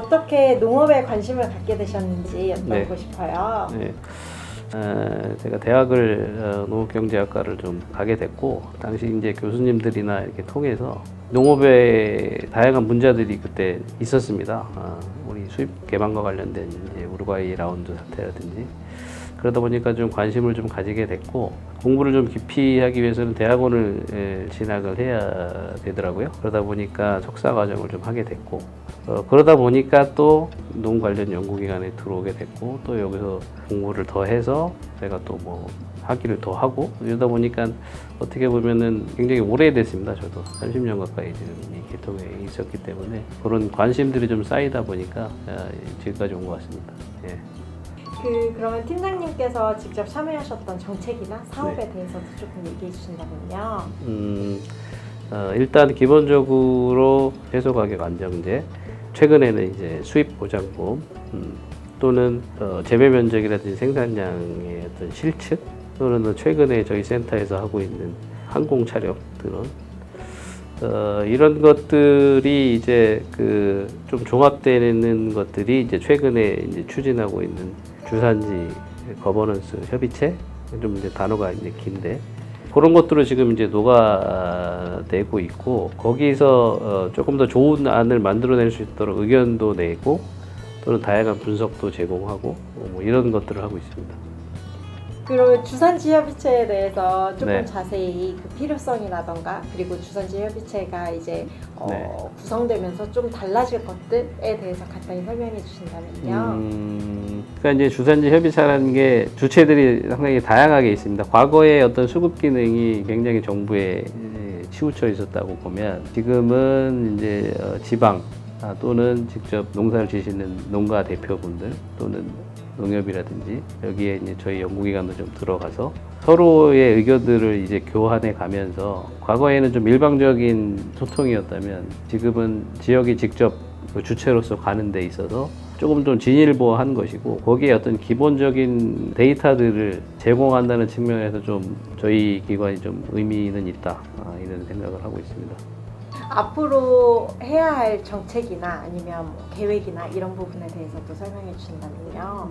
어떻게 농업에 관심을 갖게 되셨는지 여쭤보고 네. 싶어요. 네. 제가 대학을 농업경제학과를 좀 가게 됐고, 당시 이제 교수님들이나 이렇게 통해서 농업에 다양한 문제들이 그때 있었습니다. 우리 수입 개방과 관련된 이제 우루과이 라운드 사태라든지. 그러다 보니까 좀 관심을 좀 가지게 됐고, 공부를 좀 깊이 하기 위해서는 대학원을 진학을 해야 되더라고요. 그러다 보니까 석사 과정을 좀 하게 됐고, 그러다 보니까 또 농 관련 연구기관에 들어오게 됐고, 또 여기서 공부를 더 해서 제가 또 뭐 학위를 더 하고, 이러다 보니까 어떻게 보면은 굉장히 오래됐습니다. 저도 30년 가까이 지금 이 계통에 있었기 때문에 그런 관심들이 좀 쌓이다 보니까 지금까지 온 것 같습니다. 예. 그러면 팀장님께서 직접 참여하셨던 정책이나 사업에 네. 대해서도 조금 얘기해 주신다면요. 일단 기본적으로 채소 가격 안정제, 최근에는 이제 수입 보장보험, 또는 재배 면적이라든지 생산량의 어떤 실측, 또는 최근에 저희 센터에서 하고 있는 항공 촬영 등은 이런 것들이 이제 좀 종합되는 것들이 이제 최근에 이제 추진하고 있는 주산지 거버넌스 협의체, 좀 이제 단어가 이제 긴데, 그런 것들을 지금 이제 녹아내고 있고, 거기서 조금 더 좋은 안을 만들어낼 수 있도록 의견도 내고, 또는 다양한 분석도 제공하고, 뭐 이런 것들을 하고 있습니다. 그러면 주산지 협의체에 대해서 조금 네. 자세히 그 필요성이라던가, 그리고 주산지 협의체가 이제 네. 구성되면서 좀 달라질 것들에 대해서 간단히 설명해 주신다면요. 그러니까 이제 주산지 협의체라는 게 주체들이 상당히 다양하게 있습니다. 과거에 어떤 수급 기능이 굉장히 정부에 치우쳐 있었다고 보면, 지금은 이제 지방 또는 직접 농사를 지시는 농가 대표분들, 또는 농협이라든지 여기에 이제 저희 연구기관도 좀 들어가서 서로의 의견들을 이제 교환해 가면서, 과거에는 좀 일방적인 소통이었다면 지금은 지역이 직접 주체로서 가는 데 있어서 조금 좀 진일보한 것이고, 거기에 어떤 기본적인 데이터들을 제공한다는 측면에서 좀 저희 기관이 좀 의미는 있다, 이런 생각을 하고 있습니다. 앞으로 해야 할 정책이나 아니면 뭐 계획이나 이런 부분에 대해서도 설명해 주신다면요.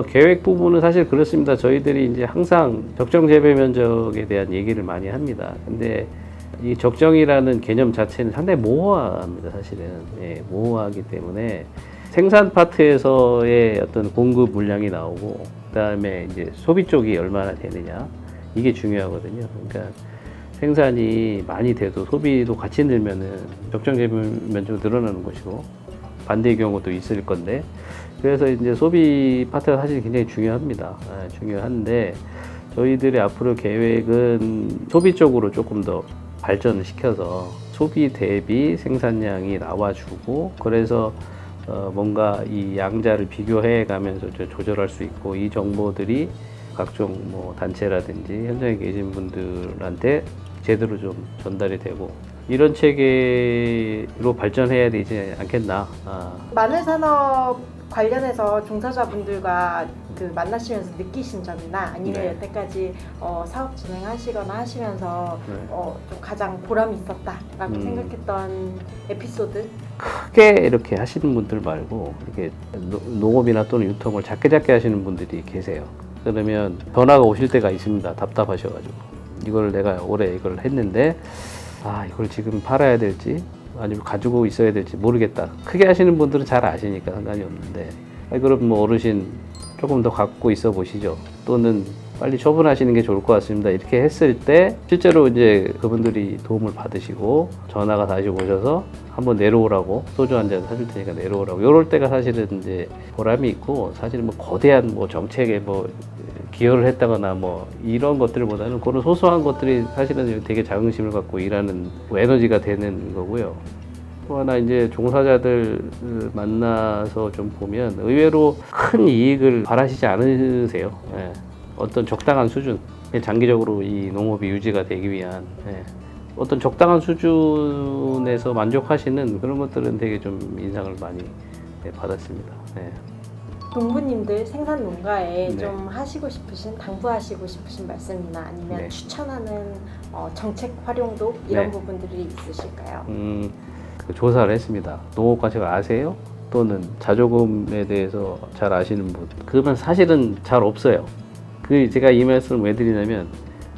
계획 부분은 사실 그렇습니다. 저희들이 이제 항상 적정 재배 면적에 대한 얘기를 많이 합니다. 근데 이 적정이라는 개념 자체는 상당히 모호합니다, 사실은. 예, 모호하기 때문에 생산 파트에서의 어떤 공급 물량이 나오고, 그 다음에 이제 소비 쪽이 얼마나 되느냐, 이게 중요하거든요. 그러니까 생산이 많이 돼도 소비도 같이 늘면은 적정 재배 면적이 늘어나는 것이고, 반대의 경우도 있을 건데, 그래서 이제 소비 파트가 사실 굉장히 중요합니다. 중요한데, 저희들의 앞으로 계획은 소비 쪽으로 조금 더 발전을 시켜서 소비 대비 생산량이 나와주고, 그래서 뭔가 이 양자를 비교해 가면서 조절할 수 있고, 이 정보들이 각종 뭐 단체라든지 현장에 계신 분들한테 제대로 좀 전달이 되고, 이런 체계로 발전해야 되지 않겠나. 마늘 산업 관련해서 종사자분들과 만나시면서 느끼신 점이나 아니면 네. 여태까지 사업 진행하시거나 하시면서 네. 좀 가장 보람이 있었다라고 생각했던 에피소드? 크게 이렇게 하시는 분들 말고, 이렇게 농업이나 또는 유통을 작게 하시는 분들이 계세요. 그러면 전화가 오실 때가 있습니다. 답답하셔가지고. 이걸 내가 올해 이걸 했는데, 이걸 지금 팔아야 될지 아니면 가지고 있어야 될지 모르겠다. 크게 하시는 분들은 잘 아시니까 상관이 없는데, 그럼 뭐 어르신 조금 더 갖고 있어 보시죠. 또는 빨리 처분하시는 게 좋을 것 같습니다. 이렇게 했을 때 실제로 이제 그분들이 도움을 받으시고 전화가 다시 오셔서 한번 내려오라고, 소주 한 잔 사줄 테니까 내려오라고, 이럴 때가 사실은 이제 보람이 있고, 사실 뭐 거대한 뭐 정책에 뭐 기여를 했다거나 뭐 이런 것들보다는 그런 소소한 것들이 사실은 되게 자긍심을 갖고 일하는 뭐 에너지가 되는 거고요. 또 하나 이제 종사자들 만나서 좀 보면 의외로 큰 이익을 바라시지 않으세요. 예. 어떤 적당한 수준, 장기적으로 이 농업이 유지가 되기 위한 어떤 적당한 수준에서 만족하시는 그런 것들은 되게 좀 인상을 많이 받았습니다. 농부님들 생산 농가에 네. 좀 하시고 싶으신, 당부하시고 싶으신 말씀이나 아니면 네. 추천하는 정책 활용도 이런 네. 부분들이 있으실까요? 그 조사를 했습니다. 농업과체가 아세요? 또는 자조금에 대해서 잘 아시는 분, 그러면 사실은 잘 없어요. 그 제가 이 말씀을 왜 드리냐면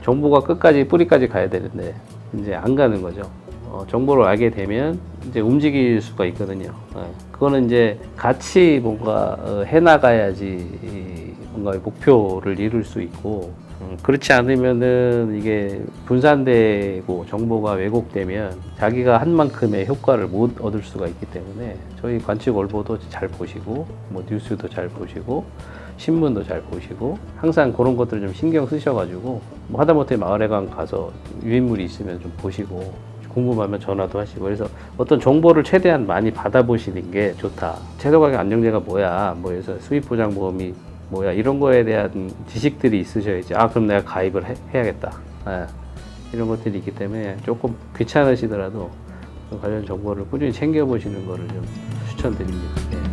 정보가 끝까지 뿌리까지 가야 되는데 이제 안 가는 거죠. 정보를 알게 되면 이제 움직일 수가 있거든요. 그거는 이제 같이 뭔가 해나가야지 뭔가 목표를 이룰 수 있고, 그렇지 않으면은 이게 분산되고 정보가 왜곡되면 자기가 한 만큼의 효과를 못 얻을 수가 있기 때문에 저희 관측 월보도 잘 보시고, 뭐 뉴스도 잘 보시고, 신문도 잘 보시고, 항상 그런 것들 좀 신경 쓰셔가지고, 뭐 하다못해 마을회관 가서 유인물이 있으면 좀 보시고, 궁금하면 전화도 하시고, 그래서 어떤 정보를 최대한 많이 받아보시는 게 좋다. 채소가격 안정제가 뭐야, 뭐 해서 수입보장보험이 뭐야, 이런 거에 대한 지식들이 있으셔야지, 아 그럼 내가 가입을 해야겠다. 이런 것들이 있기 때문에 조금 귀찮으시더라도 관련 정보를 꾸준히 챙겨보시는 거를 좀 추천드립니다.